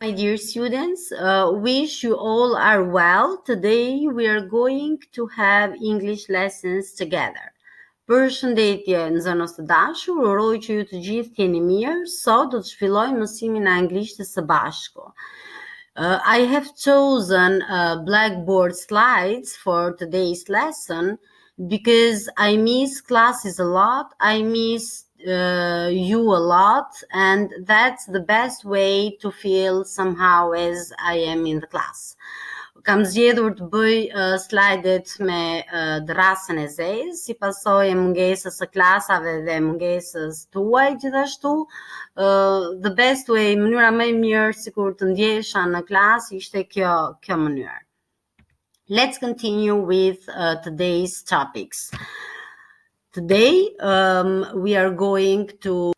My dear students, wish you all are well. Today we are going to have English lessons together. Përshëndetje nxënës të dashur, uroj që ju të gjithë jeni mirë. Sot do të zhvillojmë mësimin e anglisht së bashku. I have chosen blackboard slides for today's lesson because I miss classes a lot. I miss you a lot, and that's the best way to feel somehow as I am in the class. Kam zgjedhur të bëj slajdet me drasën e zezë, si pasojë e mungesës së klasave dhe mungesës tuaj gjithashtu. The best way, mënyra më e mirë sikur të ndjesha në klasë ishte kjo mënyrë. Let's continue with today's topics. Today we are going to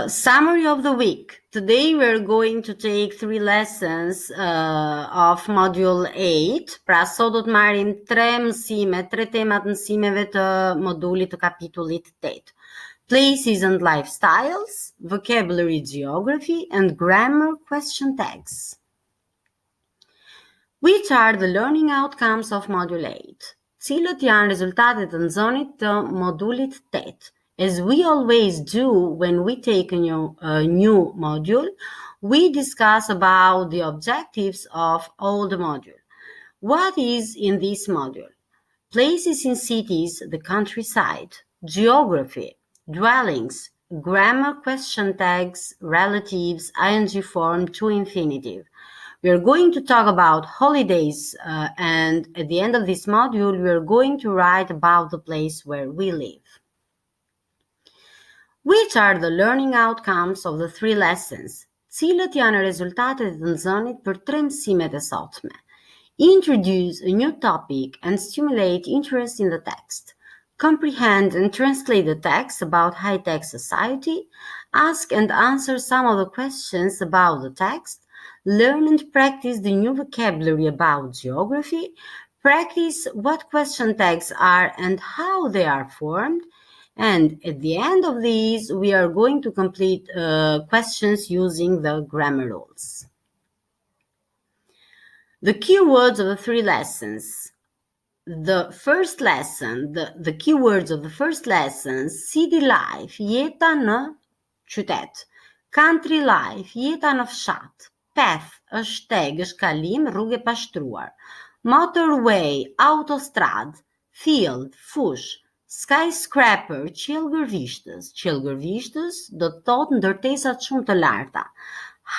summary of the week. Today we are going to take 3 lessons of module 8. Pra sot do të marrim 3 mësime, 3 temat mësimeve të modulit të kapitullit 8. Places and lifestyles, vocabulary geography, and grammar question tags. Which are the learning outcomes of module 8? Cilët janë rezultatet të nxënit të modulit 8? As we always do when we take a new module, we discuss about the objectives of all the module. What is in this module? Places in cities, the countryside, geography, dwellings, grammar question tags, relatives, ing form to infinitive. We are going to talk about holidays and at the end of this module, we are going to write about the place where we live. Which are the learning outcomes of the 3 lessons? Cilët janë rezultatet të nxënit për 3 mësimet e sotme? Introduce a new topic and stimulate interest in the text. Comprehend and translate the text about high-tech society. Ask and answer some of the questions about the text. Learn and practice the new vocabulary about geography. Practice what question tags are and how they are formed. And at the end of these, we are going to complete questions using the grammar rules. The keywords of the 3 lessons. The first lesson, the keywords of the first lesson, city life, jeta në qytet. Country life, jeta në fshat. Path, është teg, është kalim, rrugë e pashtruar. Motorway, autostrad. Field, fush. Skyscraper, qiellgërvishtës. Qiellgërvishtës do të thotë ndërtesat shumë të larta.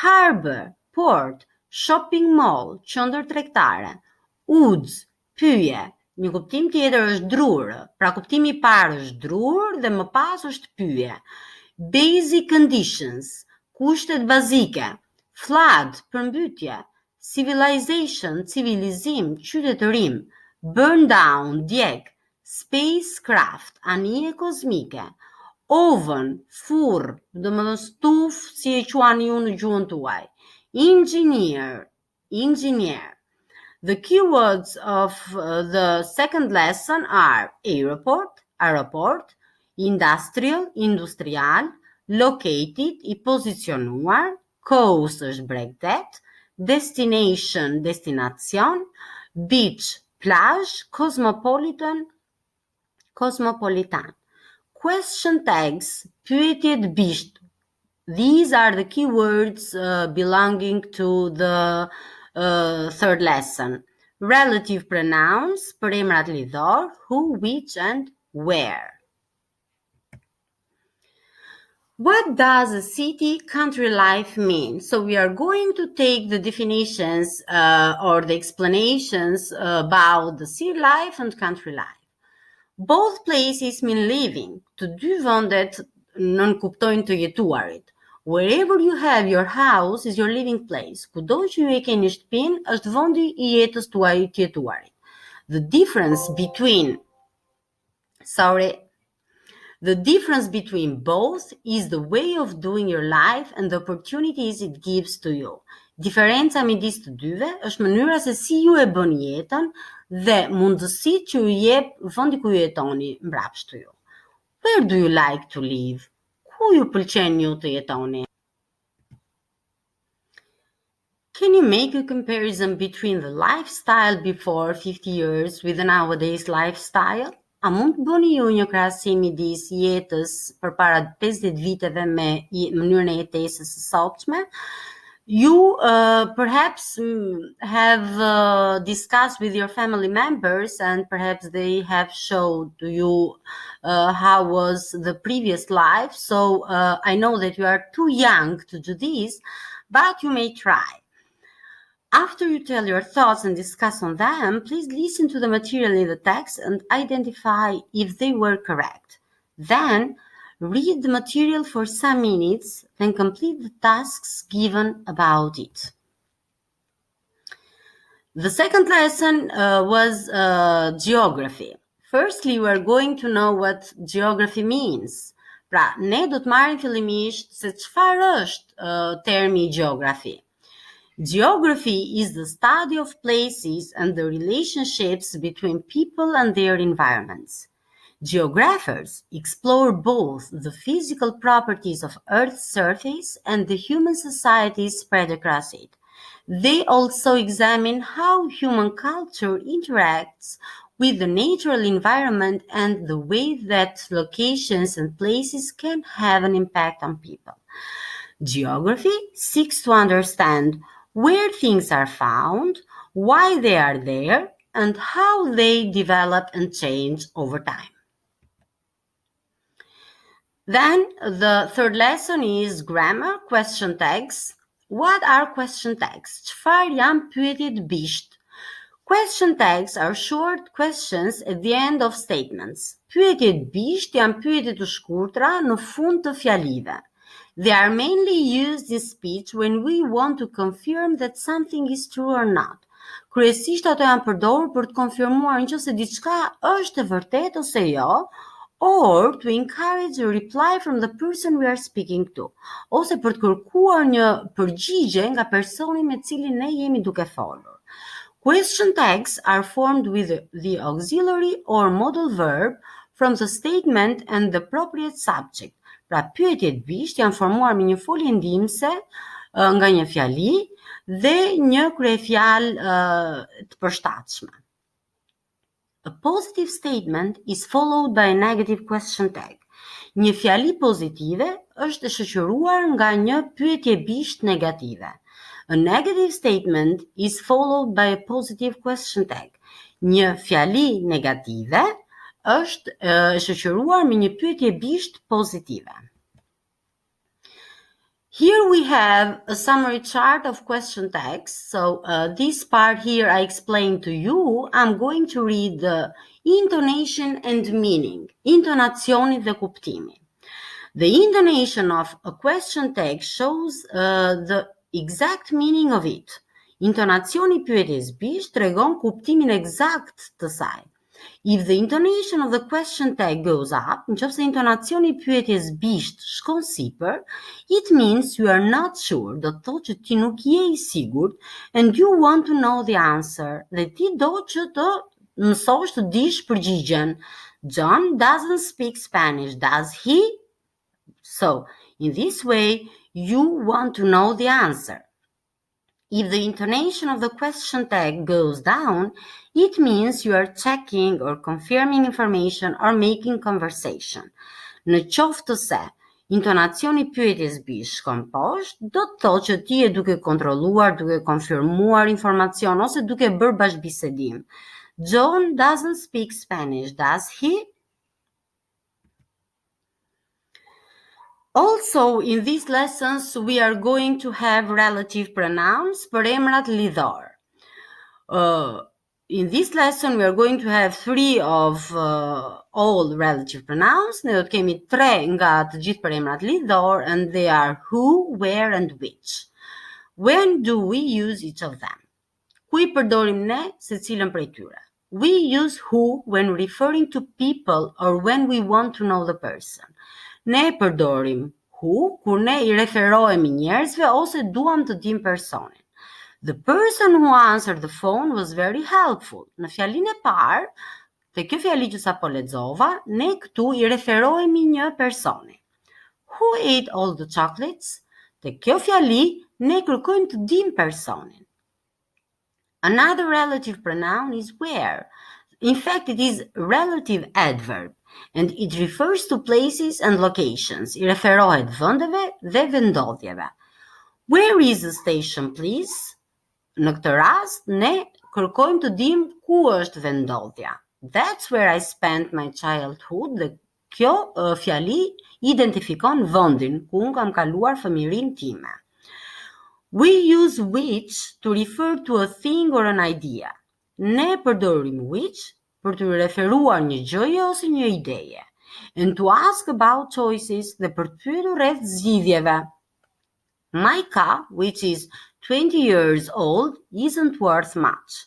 Harbor, port, shopping mall, qendër tregtare. Woods, pyje. Një kuptim tjetër është drurë. Pra kuptimi I parë është drurë dhe më pas është pyje. Basic conditions, kushtet bazike. Flood, përmbytje. Civilization, civilizim, qytetërim. Burn down, djeg. Spacecraft, anije kozmike. Oven, furr, domethënë stufë, si e quani ju në gjuhën tuaj. Engineer, engineer. The keywords of the second lesson are airport, aeroport, industrial, industrial, located, I pozicionuar, coast është bregdet, destination, destinacion, beach, plazh, cosmopolitan, cosmopolitan. Question tags, pyetjet bisht. These are the keywords belonging to the third lesson. Relative pronouns, për emrat lidhor, who, which, and where. What does a city country life mean? So we are going to take the definitions or the explanations about the city life and country life. Both places mean living. Të dy vendet nënkuptojnë të jetuarit. Wherever you have your house is your living place. Kudo që ju e keni shtëpinë është vendi I jetës tuaj të jetuarit. The difference between both is the way of doing your life and the opportunities it gives to you. Diferenca midis të dyve është mënyra se si ju e bën jetën dhe mundësitë që ju jep vendi ku jetoni mbrapsht të ju. Where do you like to live? Ku ju pëlqen ju të jetoni? Can you make a comparison between the lifestyle before 50 years with the nowadays lifestyle? A mund të bëni ju një krahasim midis jetës përpara 50 viteve me mënyrën e jetesës së sotshme? You perhaps have discussed with your family members, and perhaps they have showed to you how was the previous life. So I know that you are too young to do this, but you may try. After you tell your thoughts and discuss on them, please listen to the material in the text and identify if they were correct. Then, read the material for some minutes, then complete the tasks given about it. The second lesson was geography. Firstly, we are going to know what geography means. Pra, ne do të marrim fillimisht se çfarë është termi geography. Geography is the study of places and the relationships between people and their environments. Geographers explore both the physical properties of Earth's surface and the human societies spread across it. They also examine how human culture interacts with the natural environment and the way that locations and places can have an impact on people. Geography seeks to understand where things are found, why they are there, and how they develop and change over time. Then the third lesson is grammar, question tags. What are question tags? Çfarë janë pyetjet bisht? Question tags are short questions at the end of statements. Pyetjet bisht janë pyetje të shkurtra në fund të fjalive. They are mainly used in speech when we want to confirm that something is true or not. Kryesisht ato janë përdorur për të konfirmuar nëse diçka është e vërtetë ose jo, or to encourage a reply from the person we are speaking to, ose për të kërkuar një përgjigje nga personi me cilin ne jemi duke folur. Question tags are formed with the auxiliary or modal verb from the statement and the appropriate subject. Pra, pyetjet bisht janë formuar me një folje ndihmëse nga një fjali dhe një kryefjalë të përshtatshme. A positive statement is followed by a negative question tag. Një fjali pozitive është e shoqëruar nga një pyetje bisht negative. A negative statement is followed by a positive question tag. Një fjali negative është e shoqëruar me një pyetje bisht pozitive. Here we have a summary chart of question tags. So this part here I explained to you. I'm going to read the intonation and meaning. Intonacioni dhe kuptimi. The intonation of a question tag shows the exact meaning of it. Intonacioni pyetjes bisht tregon kuptimin eksakt të saj. If the intonation of the question tag goes up, nëse intonacioni pyetjes bisht shkon sipër, it means you are not sure, do të thotë që ti nuk je I sigurt, and you want to know the answer, dhe ti do që të mësosh të dish përgjigjen. John doesn't speak Spanish, does he? So, in this way, you want to know the answer. If the intonation of the question tag goes down, it means you are checking or confirming information or making conversation. Në qoftë se intonacioni pyetjes bisht shkon poshtë, do të thotë që ti je duke kontrolluar, duke konfirmuar informacion ose duke bërë bashkëbisedim. John doesn't speak Spanish, does he? Also, in these lessons, we are going to have relative pronouns për emrat lidhor. In this lesson, we are going to have 3 of all relative pronouns. Ne do të kemi 3 nga të gjithë për emrat lidhor, and they are who, where, and which. When do we use each of them? Ku I përdorim ne secilën prej tyre? We use who when referring to people or when we want to know the person. Ne përdorim who kur ne I referohemi njerëzve ose duam të dim personin. The person who answered the phone was very helpful. Në fjalinë e parë, te kjo fjali që sapo lexova, ne këtu I referohemi një personi. Who ate all the chocolates? Dhe kjo fjali ne kërkojmë të dim personin. Another relative pronoun is where. In fact, it is relative adverb, and it refers to places and locations. I referohet vendeve dhe vendodhjeve. Where is the station, please? Në këtë rast, ne kërkojmë të dim ku është vendodhja. That's where I spent my childhood. Dhe kjo fjali identifikon vendin ku unë kam kaluar fëmijërinë time. We use which to refer to a thing or an idea. Ne përdorim which për të referuar një gjëje ose një ideje. And to ask about choices dhe për të pyetur rreth zgjidhjeve. My car, which is 20 years old, isn't worth much.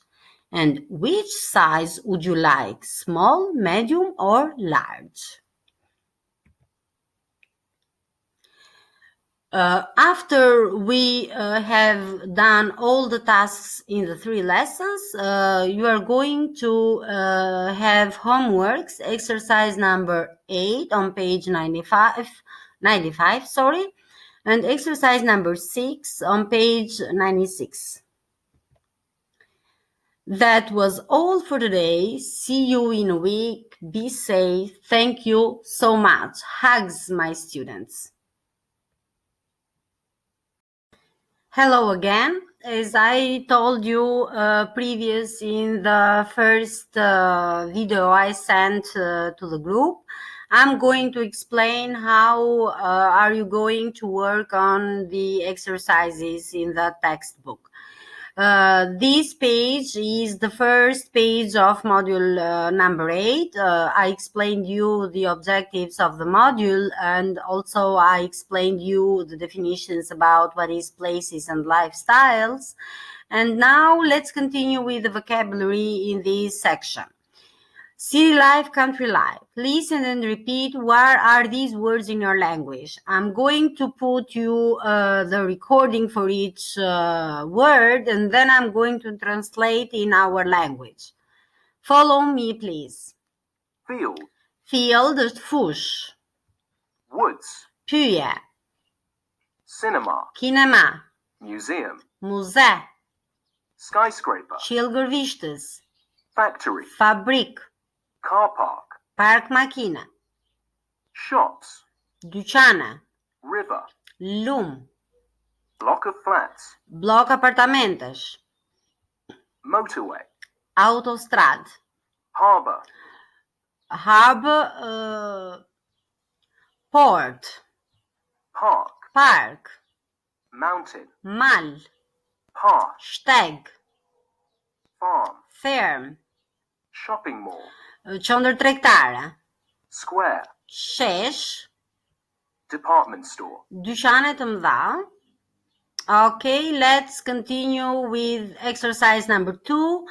And which size would you like? Small, medium, or large? After we have done all the tasks in the 3 lessons, you are going to have homeworks, exercise number 8 on page 95, and exercise number 6 on page 96. That was all for today. See you in a week. Be safe. Thank you so much. Hugs, my students. Hello again. As I told you previous in the first video I sent to the group, I'm going to explain how are you going to work on the exercises in the textbook. This page is the first page of module number 8. I explained you the objectives of the module, and also I explained you the definitions about what is places and lifestyles. And now let's continue with the vocabulary in this section. City life, country life. Listen and repeat what are these words in your language. I'm going to put you the recording for each word, and then I'm going to translate in our language. Follow me, please. Field. Field është fush. Woods. Pyje. Cinema. Kinema. Museum. Muze. Skyscraper. Qilgërvishtës. Factory. Fabrik. Car park. Park makina. Shops. Dyqane. River. Lum. Block of flats. Blok apartamentesh. Motorway. Autostrad. Harbor. Harbor. Port. Park. Park. Mountain. Mal. Path. Shteg. Farm. Ferm. Shopping mall. Qendër tregtare. Square. Shesh. Department store. Dyqane të mëdha. Okay, let's continue with exercise number 2.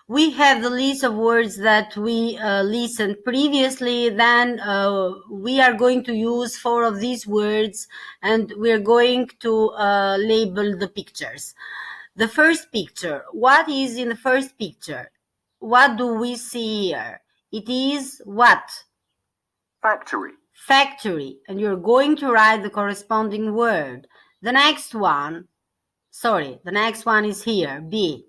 We have the list of words that we listened previously. Then we are going to use 4 of these words, and we're going to label the pictures. The first picture. What is in the first picture? What do we see here? It is what? Factory. Factory. And you're going to write the corresponding word. The next one is here, B.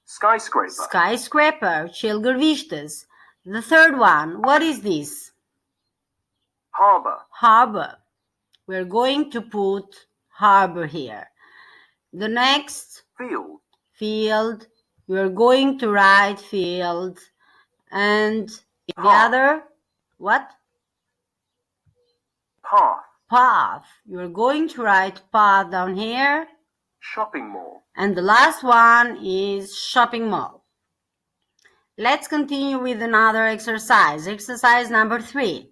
Skyscraper. Skyscraper, qilgërvishtës. The third one, what is this? Harbor. Harbor. We're going to put harbor here. The next, Field. field. We're going to write field. And the other, what? Path. Path. You're going to write path down here. Shopping mall. And the last one is shopping mall. Let's continue with another exercise. Exercise number 3.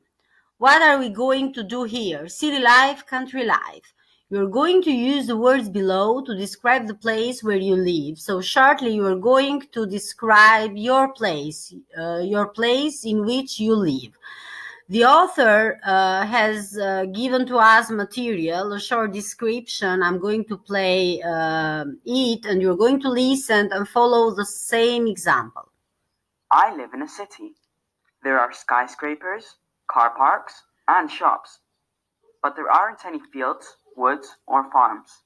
What are we going to do here? City life, country life. You're going to use the words below to describe the place where you live. So shortly, you are going to describe your place in which you live. The author has given to us material, a short description. I'm going to play it, and you're going to listen and follow the same example. I live in a city. There are skyscrapers, car parks, and shops. But there aren't any fields woods, or farms.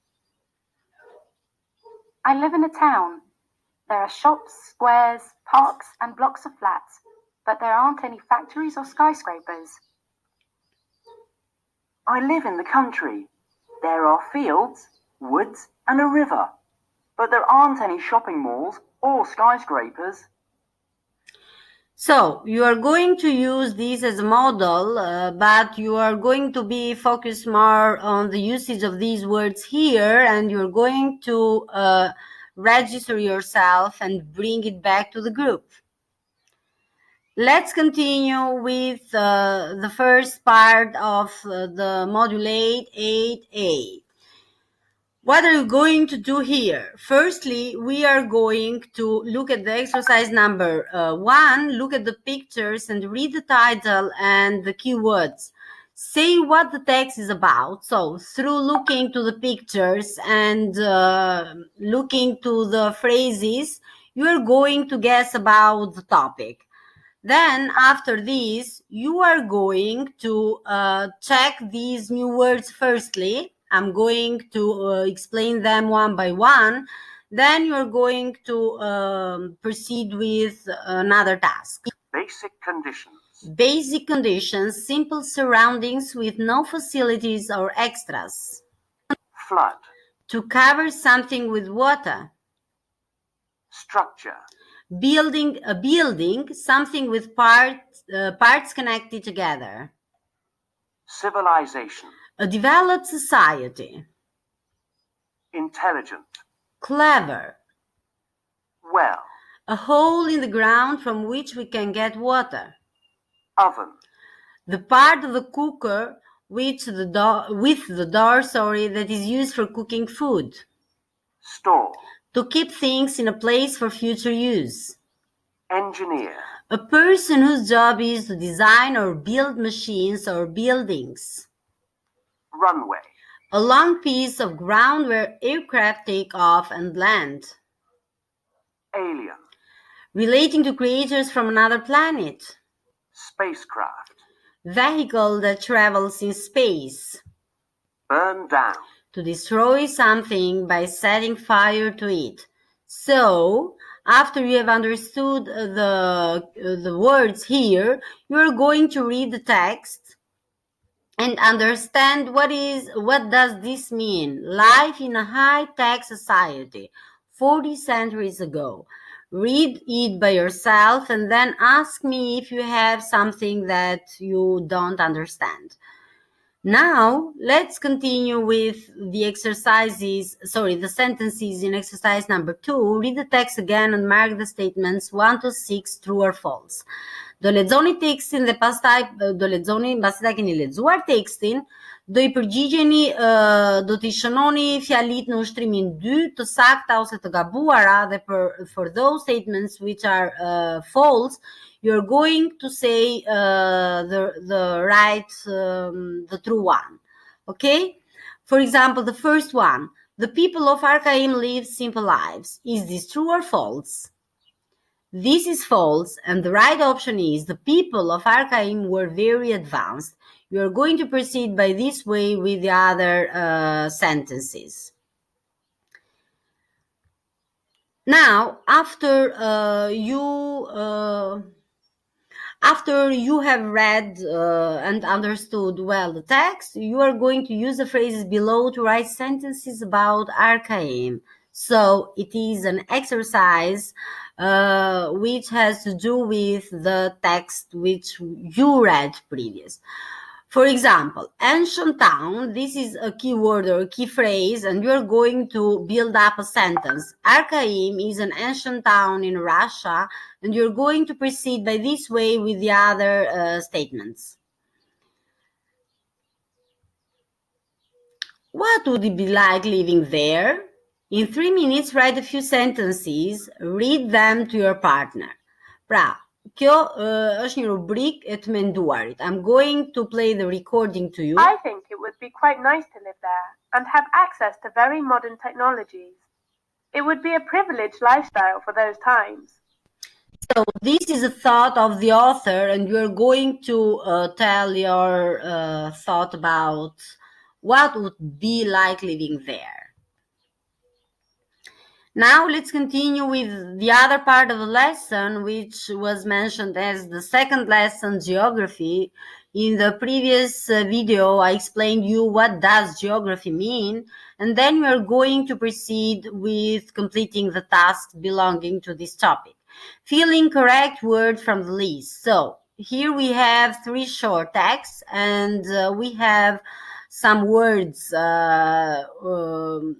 I live in a town. There are shops, squares, parks, and blocks of flats, but there aren't any factories or skyscrapers. I live in the country. There are fields, woods, and a river, but there aren't any shopping malls or skyscrapers. So you are going to use this as a model, but you are going to be focused more on the usage of these words here, and you're going to register yourself and bring it back to the group. Let's continue with the first part of the module 8A. What are you going to do here? Firstly, we are going to look at the exercise number 1, look at the pictures and read the title and the keywords. Say what the text is about. So through looking to the pictures and looking to the phrases, you are going to guess about the topic. Then after this, you are going to check these new words firstly. I'm going to explain them one by one. Then you're going to proceed with another task. Basic conditions. Basic conditions, simple surroundings with no facilities or extras. Flood. To cover something with water. Structure. Building a building, something with parts connected together. Civilization. A developed society. Intelligent. Clever. Well. A hole in the ground from which we can get water. Oven. The part of the cooker with the door that is used for cooking food. Store. To keep things in a place for future use. Engineer. A person whose job is to design or build machines or buildings. Runway. A long piece of ground where aircraft take off and land. Alien. Relating to creatures from another planet. Spacecraft. Vehicle that travels in space. Burn down. To destroy something by setting fire to it. So, after you have understood the words here, you are going to read the text and understand what does this mean. Life in a high-tech society 40 centuries ago. Read it by yourself and then ask me if you have something that you don't understand. Now, let's continue with the sentences in exercise number 2. Read the text again and mark the statements 1 to 6, true or false. Do lexoni tekstin dhe pastaj do lexoni mbasi ta keni lexuar tekstin, do I përgjigjeni, do t'i shënoni fjalit në ushtrimin 2 të sakta ose të gabuara, dhe for those statements which are false, you're going to say the right, the true one. Okay? For example, the first one, the people of Archaim live simple lives. Is this true or false? This is false, and the right option is the people of Archaim were very advanced. You are going to proceed by this way with the other sentences. Now, after you have read and understood well the text, you are going to use the phrases below to write sentences about Archaim. So it is an exercise which has to do with the text which you read previous. For example, ancient town, this is a key word or a key phrase, and you're going to build up a sentence. Archaim is an ancient town in Russia, and you're going to proceed by this way with the other statements. What would it be like living there? In 3 minutes, write a few sentences, read them to your partner. Pra, kjo është një rubrik e të menduarit. I'm going to play the recording to you. I think it would be quite nice to live there and have access to very modern technologies. It would be a privileged lifestyle for those times. So this is a thought of the author, and you're going to tell your thought about what would be like living there. Now let's continue with the other part of the lesson, which was mentioned as the second lesson, geography. In the previous video, I explained you what does geography mean, and then we are going to proceed with completing the tasks belonging to this topic. Filling correct word from the list. So here we have 3 short texts, and we have some words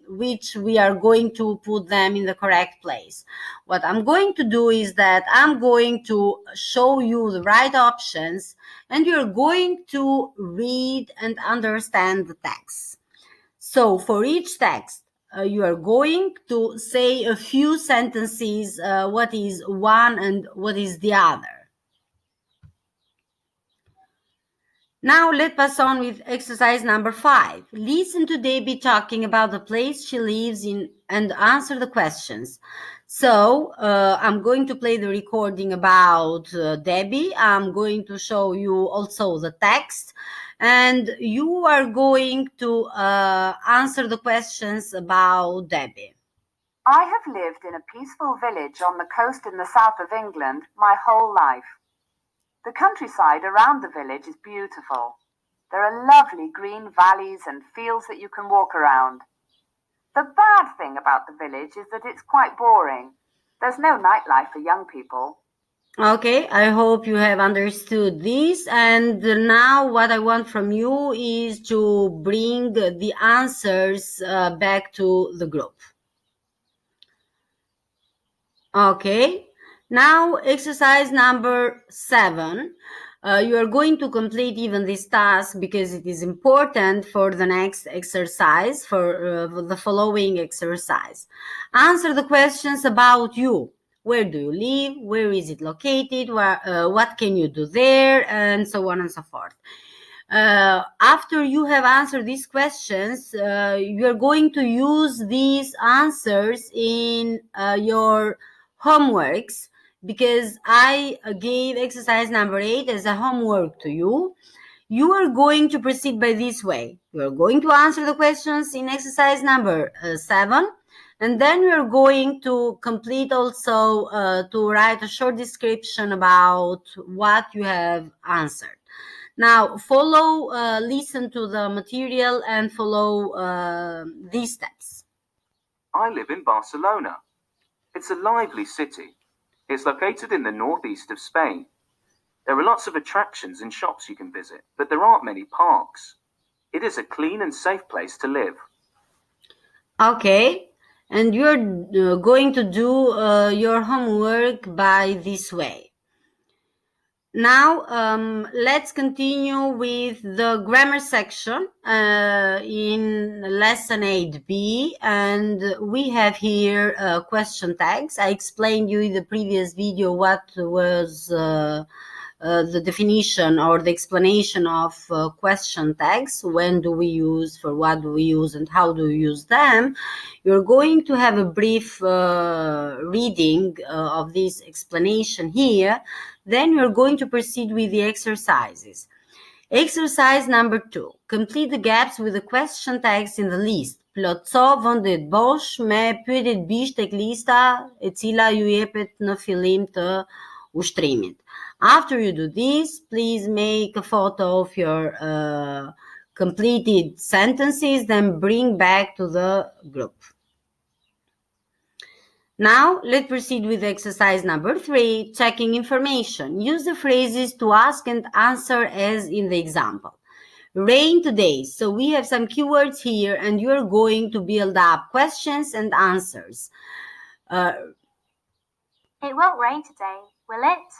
which we are going to put them in the correct place. What I'm going to do is that I'm going to show you the right options, and you're going to read and understand the text. So for each text, you are going to say a few sentences, what is one and what is the other. Now let's pass on with exercise number 5. Listen to Debbie talking about the place she lives in and answer the questions. So I'm going to play the recording about Debbie. I'm going to show you also the text, and you are going to answer the questions about Debbie. I have lived in a peaceful village on the coast in the south of England my whole life. The countryside around the village is beautiful. There are lovely green valleys and fields that you can walk around. The bad thing about the village is that it's quite boring. There's no nightlife for young people. Okay, I hope you have understood this, and now what I want from you is to bring the answers back to the group. Okay, now exercise number 7. You are going to complete even this task because it is important for the next exercise, for the following exercise. Answer the questions about you. Where do you live? Where is it located? What can you do there? And so on and so forth. After you have answered these questions, you are going to use these answers in your homeworks, because I gave exercise number 8 as a homework to you. You are going to proceed by this way. You are going to answer the questions in exercise number 7, and then we are going to complete also to write a short description about what you have answered. Now follow, listen to the material and follow these steps. I live in Barcelona. It's a lively city. It's located in the northeast of Spain. There are lots of attractions and shops you can visit, but there aren't many parks. It is a clean and safe place to live. Okay, and you're going to do your homework by this way. Now let's continue with the grammar section in lesson 8b, and we have here question tags. I explained you in the previous video what was the definition or the explanation of question tags. When do we use, for what do we use, and how do we use them? You're going to have a brief reading of this explanation here. Then we're going to proceed with the exercises. Exercise number 2. Complete the gaps with the question tags in the list. Plotso von det bosh me pyetet bish tek lista e cila ju jepet në fillim të ushtrimit. After you do this, please make a photo of your completed sentences, then bring back to the group. Now, let's proceed with exercise number 3, checking information. Use the phrases to ask and answer as in the example. Rain today. So we have some keywords here, and you're going to build up questions and answers. It won't rain today, will it?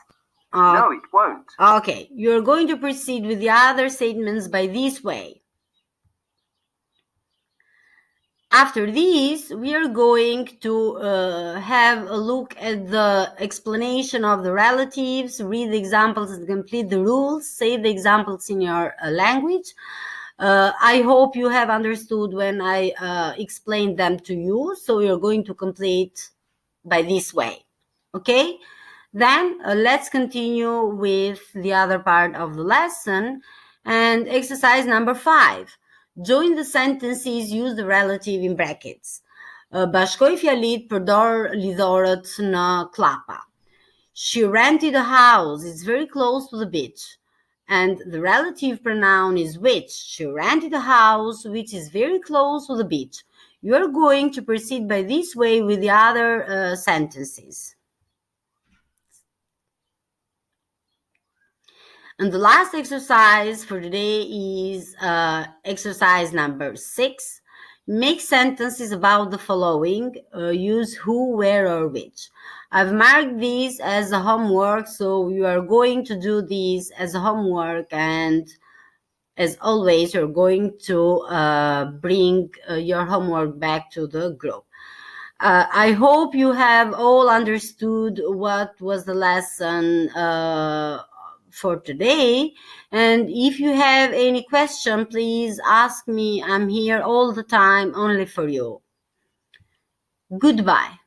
No, it won't. Okay, you're going to proceed with the other statements by this way. After this, we are going to have a look at the explanation of the relatives, read the examples and complete the rules, save the examples in your language. I hope you have understood when I explained them to you, so you're going to complete by this way, okay? Then let's continue with the other part of the lesson, and exercise number 5. Join the sentences, use the relative in brackets. Bashkoj fjalit përdor lidhorët në klapa. She rented a house. It's very close to the beach. And the relative pronoun is which. She rented a house which is very close to the beach. You are going to proceed by this way with the other sentences. And the last exercise for today is exercise number 6. Make sentences about the following. Use who, where, or which. I've marked these as a homework, so you are going to do these as a homework, and as always, you're going to bring your homework back to the group. I hope you have all understood what was the lesson for today. And if you have any question, please ask me. I'm here all the time only for you. Goodbye.